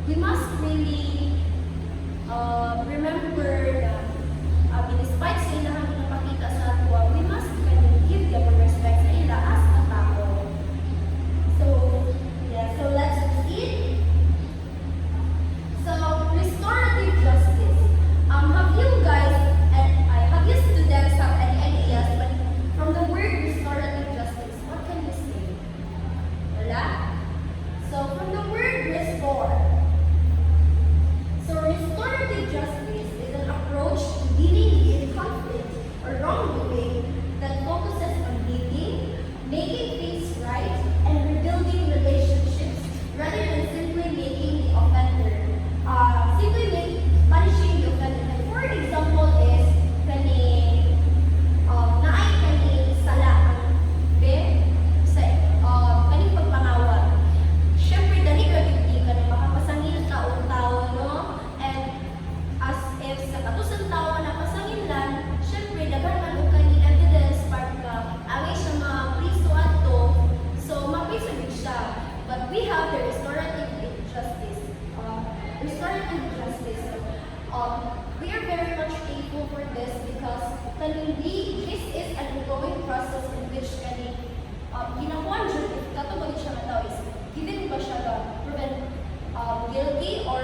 we must really remember that despite sa ilang pinapakita sa ato, we must give them respect sa ila as a tao. So, yeah, so let's proceed. So, restorative justice. Have you guys, have you students have any ideas from the word restorative justice? What can you say? Wala? So, from the word restore. So, restorative justice is an approach to dealing with conflict or wrongdoing that focuses on healing, making things right, and rebuilding relationships rather than simply making the offender, punishing the offender. And for example is, naay kani sala ang kaning pagpangawat. Syempre, dali ka hindi ka na makapasangil taon-taon, no? And as if sa katusang taon na pasangil lang, syempre, daghan man og kani evidence para ka away siya mapriso adto, so mapriso gid siya. But we have the restorative justice. We are very much thankful for this because this is an ongoing process in which ginakuan jud if katubag siya nga tao is given ba siya ga proven guilty or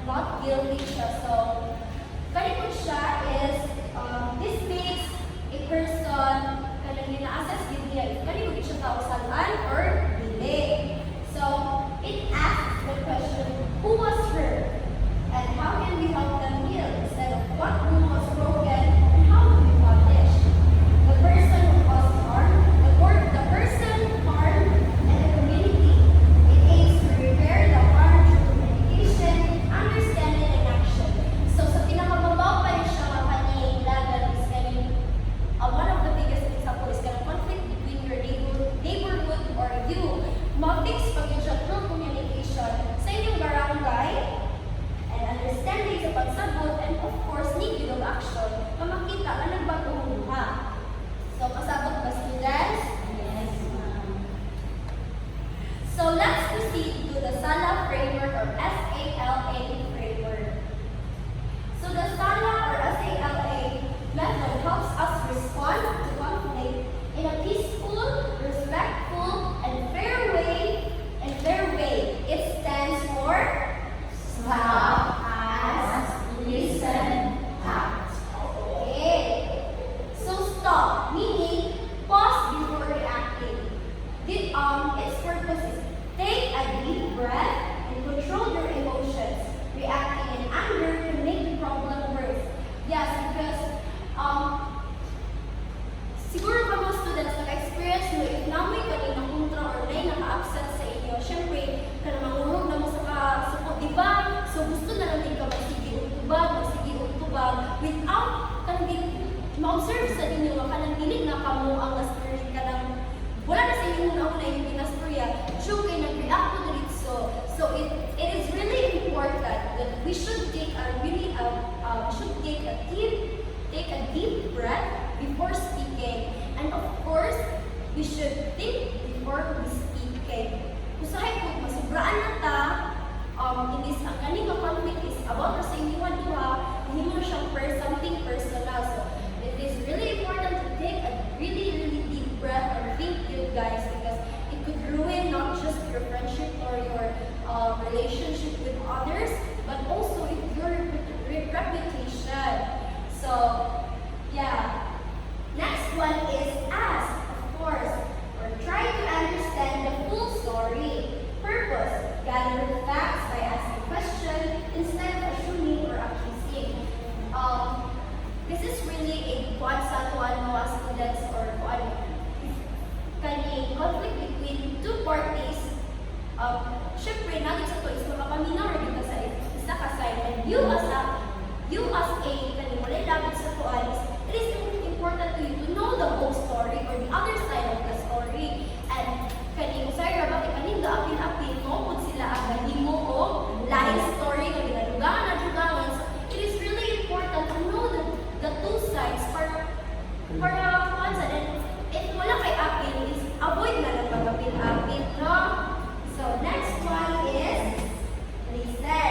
not guilty siya. So kani po siya is this makes a person gina-assess gid niya if kani po siya tao salaan or dili. So it asks the question, who was hurt and how can we help them heal instead of what rule was broken and how do we punish the person who caused harm, the person harmed, and the community. It aims to repair the harm through communication, understanding, and action. So sa pinakababaw pa rin siya kaning lagan is one of the biggest example is conflict between your neighborhood or you. Mag-fix pag yun siya through communication sa inyong barangay and understanding sa pagsabot and of course need yung action na makita na nagbagong luha. So pasabot ba students? Yes, ma'am. So let's proceed to the SALA framework or SALA framework. So the SALA or SALA method helps us respond to conflict in a peaceful, respectful, and fair way. It stands for Stop, Ask, Listen, Act. Okay. So stop, meaning pause before reacting. Its purpose is take a deep breath and control your emotions. Reacting in anger can make the problem worse. Yes, because siguro pa mga students naka-experience mo if namoy kanina kontra or nay naka-absent sa inyo, syempre kana mangurog na mo sa diba? So gusto na lang din ka magsige utubag without kanang ma-observe sa inyo nga kanang dili na kamo ang na-spirit ka ng wala na sa inyo una yung pinastorya kay nag-react to dito. So it is really important that we should take a deep breath before speaking, and of course we should think before we speak. Usahay po masubraan na ta in this ang kaning conflict is about sa inyong duha, hindi mo siyang something personal. So it is really important to take a really deep breath and think good, guys, because it could ruin not just your friendship or your relationship with others, but also your reputation. So yeah. Next one is ask, of course, or try to understand the full story. Purpose, gather the facts by asking questions instead of assuming or accusing. This is really a quad sa mga students or conflict between two parties. Syempre, naging sa to is makapaminaw rin ka sa isa ka side. And you as a walay labit sa tuan, it is important to you to know the whole story or the other side of the story. And usay ra ba kaning apil-apil mo kung sila ang ganimo o lain story nga ginadugangan at dugangan. So it is really important to know the two sides para kuansa. And if wala kay apil is avoid na lang mag-apil-apil, no? So next one is listen.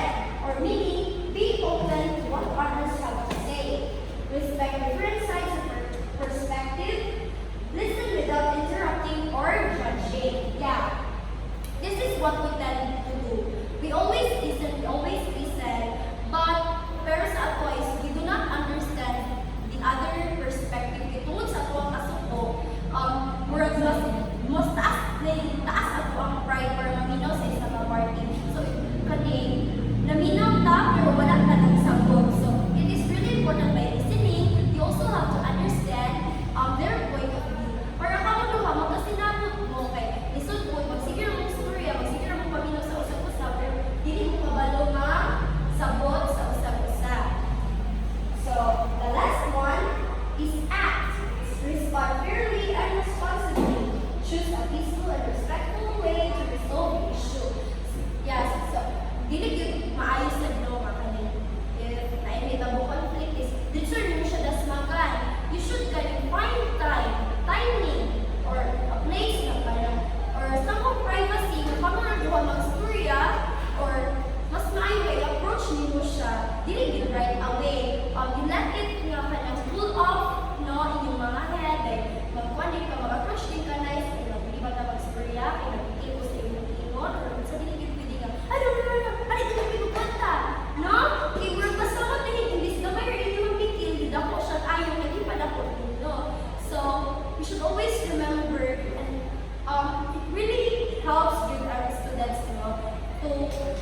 dili gyud maayo sa no kani if nainitabo conflict is deter mo siya dasmagan. You should find timing, or a place na parang, or some of privacy na kamara duha mag-storya, or mas maayo kay approach nimo siya, dili gyud right away. You let it nga kanang cool off no inyong mga head, like magkuan din ka, mag-approach din ka nice, di ba ka mag-storya, kay nagkikil ko sa inyong ingon, or sa dili gyud pwede nga, ano, ay dili gyud pupunta, no? Kay work pa sa mga imbis na may inyong pikil, di dako siya ayaw naging padako no? So we should always remember, and it really helps with our students, you know, to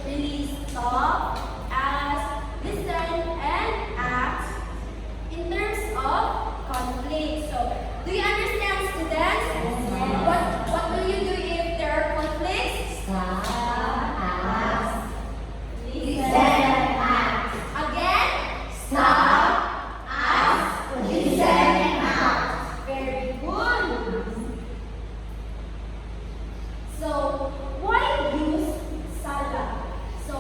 really stop, ask, listen, and act in terms of conflict. So, do you understand, students? What will you do if there are conflicts? Stop, ask, Listen. and act. Again? Stop, ask, listen, and act. Very good. So, why use Sala? So,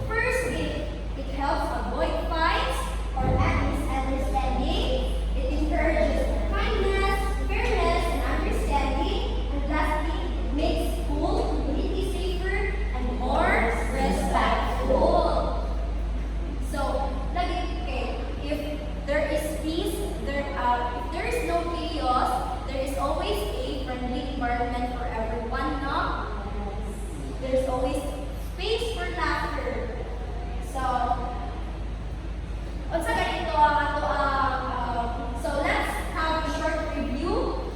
first, it helps avoid fights or misunderstanding. It encourages kindness, fairness, and understanding. And lastly, it makes school community safer and more respectful. So, okay, if there is peace, if there is no chaos, there is always a friendly environment for everyone, no? There's always space for laughter. So, unsa ganito ang ato so let's have a short review.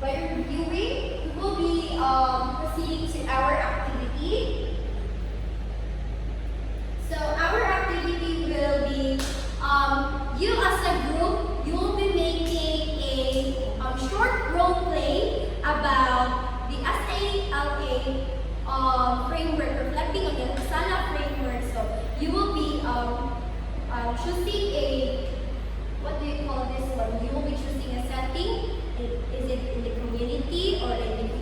By reviewing, we will be proceeding to our activity. So our activity will be, you as a group, you will be making a short role play about the SALA framework, reflecting on the SALA framework. So you will be choosing a, what do you call this one? You will be choosing a setting. Is it in the community or in the